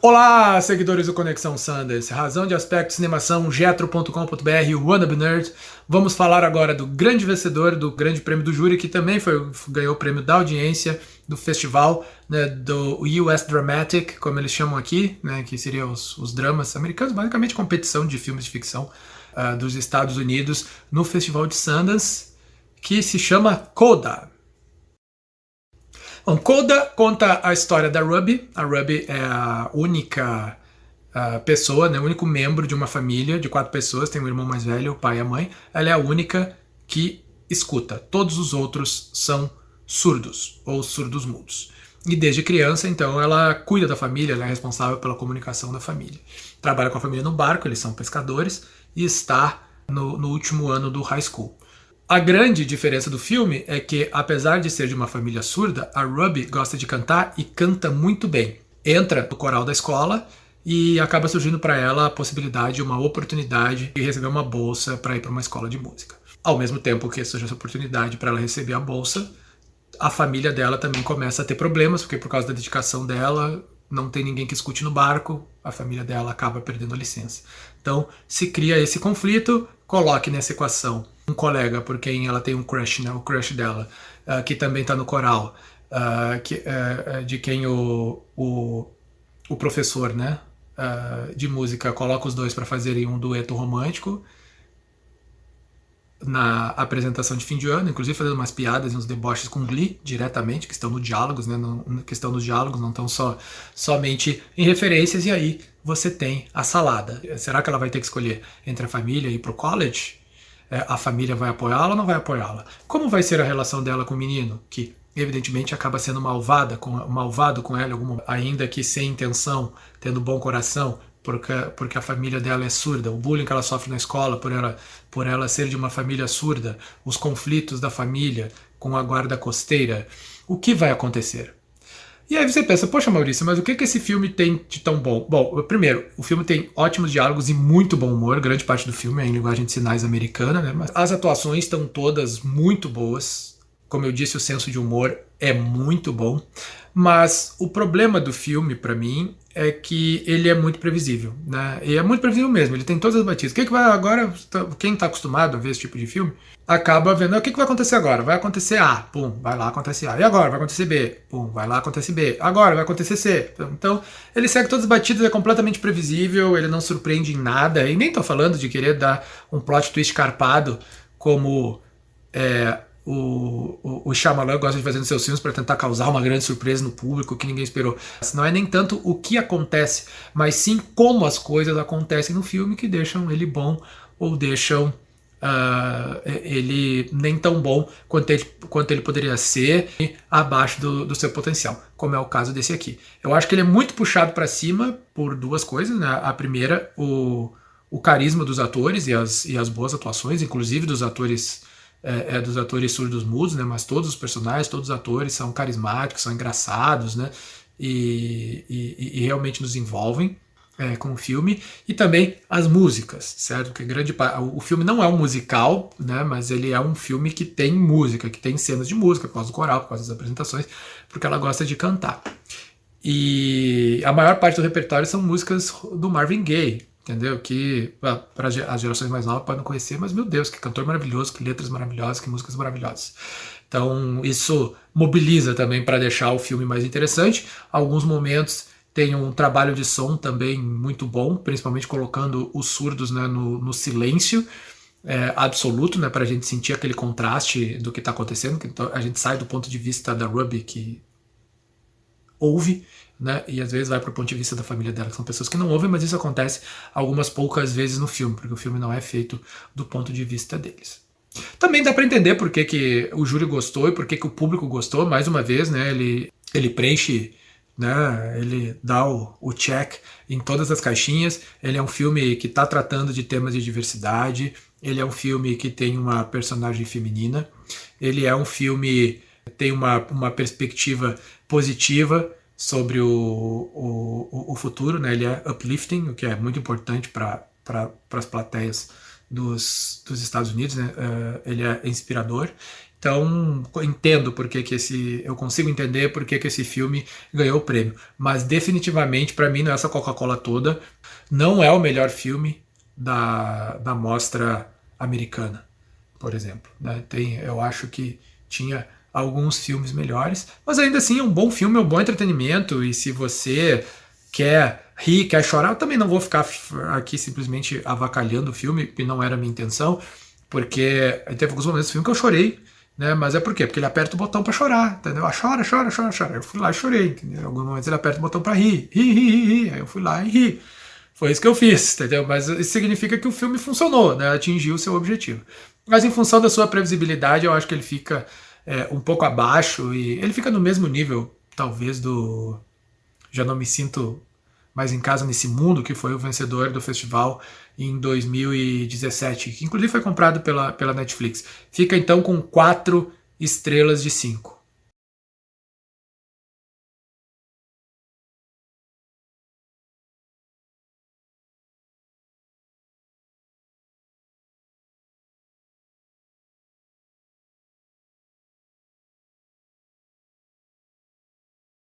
Olá, seguidores do Conexão Sanders, razão de aspecto cinemação, getro.com.br, Wannabe Nerd. Vamos falar agora do grande vencedor do Grande Prêmio do Júri, que também ganhou o prêmio da audiência do festival, né, do US Dramatic, como eles chamam aqui, né, que seriam os dramas americanos, basicamente competição de filmes de ficção dos Estados Unidos, no Festival de Sundance, que se chama CODA. Bom, CODA conta a história da Ruby. A Ruby é a única pessoa, né, o único membro de uma família de 4 pessoas, tem um irmão mais velho, o pai e a mãe. Ela é a única que escuta. Todos os outros são surdos ou surdos mudos. E desde criança, então, ela cuida da família, ela é responsável pela comunicação da família. Trabalha com a família no barco, eles são pescadores, e está no último ano do high school. A grande diferença do filme é que, apesar de ser de uma família surda, a Ruby gosta de cantar e canta muito bem. Entra no coral da escola e acaba surgindo para ela a possibilidade, uma oportunidade de receber uma bolsa para ir para uma escola de música. Ao mesmo tempo que surge essa oportunidade para ela receber a bolsa, a família dela também começa a ter problemas, porque por causa da dedicação dela, não tem ninguém que escute no barco, a família dela acaba perdendo a licença. Então se cria esse conflito. Coloque nessa equação um colega por quem ela tem um crush, né, o crush dela, que também está no coral, de quem o professor, né, de música coloca os dois para fazerem um dueto romântico na apresentação de fim de ano, inclusive fazendo umas piadas e uns deboches com Glee diretamente, que estão nos diálogos, né, que estão nos diálogos, não estão somente em referências, e aí você tem a salada. Será que ela vai ter que escolher entre a família e ir pro college? A família vai apoiá-la ou não vai apoiá-la? Como vai ser a relação dela com o menino, que evidentemente acaba sendo malvado com ela, ainda que sem intenção, tendo bom coração, porque a família dela é surda, o bullying que ela sofre na escola por ela ser de uma família surda, os conflitos da família com a guarda costeira, o que vai acontecer? E aí você pensa, poxa Maurício, mas o que esse filme tem de tão bom? Bom, primeiro, o filme tem ótimos diálogos e muito bom humor, grande parte do filme é em linguagem de sinais americana, né? Mas as atuações estão todas muito boas, como eu disse, o senso de humor é muito bom, mas o problema do filme, pra mim, é que ele é muito previsível, né? E é muito previsível mesmo, ele tem todas as batidas. O que vai agora, quem tá acostumado a ver esse tipo de filme, acaba vendo, o que vai acontecer agora? Vai acontecer A, pum, vai lá, acontece A. E agora? Vai acontecer B, pum, vai lá, acontece B. Agora vai acontecer C. Então, ele segue todas as batidas, é completamente previsível, ele não surpreende em nada, e nem tô falando de querer dar um plot twist carpado, como o Shyamalan gosta de fazer nos seus filmes para tentar causar uma grande surpresa no público que ninguém esperou. Não é nem tanto o que acontece, mas sim como as coisas acontecem no filme que deixam ele bom ou deixam ele nem tão bom quanto ele poderia ser, abaixo do seu potencial, como é o caso desse aqui. Eu acho que ele é muito puxado para cima por duas coisas, né? A primeira, o carisma dos atores e as boas atuações, inclusive dos atores surdos mudos, né? Mas todos os personagens, todos os atores são carismáticos, são engraçados, né? E realmente nos envolvem com o filme. E também as músicas, certo? Porque o filme não é um musical, né? Mas ele é um filme que tem música, que tem cenas de música, por causa do coral, por causa das apresentações, porque ela gosta de cantar. E a maior parte do repertório são músicas do Marvin Gaye, entendeu? Que para as gerações mais novas podem não conhecer, mas meu Deus, que cantor maravilhoso, que letras maravilhosas, que músicas maravilhosas. Então isso mobiliza também para deixar o filme mais interessante. Alguns momentos tem um trabalho de som também muito bom, principalmente colocando os surdos, né, no silêncio absoluto, né, para a gente sentir aquele contraste do que está acontecendo. Então a gente sai do ponto de vista da Ruby, que ouve, né, e às vezes vai para o ponto de vista da família dela, que são pessoas que não ouvem, mas isso acontece algumas poucas vezes no filme, porque o filme não é feito do ponto de vista deles. Também dá para entender por que o júri gostou e por que o público gostou. Mais uma vez, né, ele preenche, né, ele dá o check em todas as caixinhas. Ele é um filme que está tratando de temas de diversidade, ele é um filme que tem uma personagem feminina, ele é um filme que tem uma perspectiva positiva sobre o futuro, né? Ele é uplifting, o que é muito importante para as plateias dos Estados Unidos, né? Ele é inspirador. Então, entendo por que eu consigo entender por que esse filme ganhou o prêmio. Mas definitivamente, para mim, não é essa Coca-Cola toda. Não é o melhor filme da mostra americana, por exemplo. Né? Eu acho que tinha alguns filmes melhores, mas ainda assim é um bom filme, é um bom entretenimento. E se você quer rir, quer chorar, eu também não vou ficar aqui simplesmente avacalhando o filme, que não era a minha intenção, porque teve alguns momentos do filme que eu chorei. Né? Mas é por quê? Porque ele aperta o botão pra chorar, entendeu? Chora, chora, chora, chora. Eu fui lá e chorei, entendeu? Em alguns momentos ele aperta o botão pra rir, ri. Aí eu fui lá e ri. Foi isso que eu fiz, entendeu? Mas isso significa que o filme funcionou, né? Atingiu o seu objetivo. Mas em função da sua previsibilidade, eu acho que ele fica um pouco abaixo e ele fica no mesmo nível, talvez, do Já Não Me Sinto Mais em Casa Nesse Mundo, que foi o vencedor do festival em 2017, que inclusive foi comprado pela Netflix. Fica então com 4 estrelas de 5.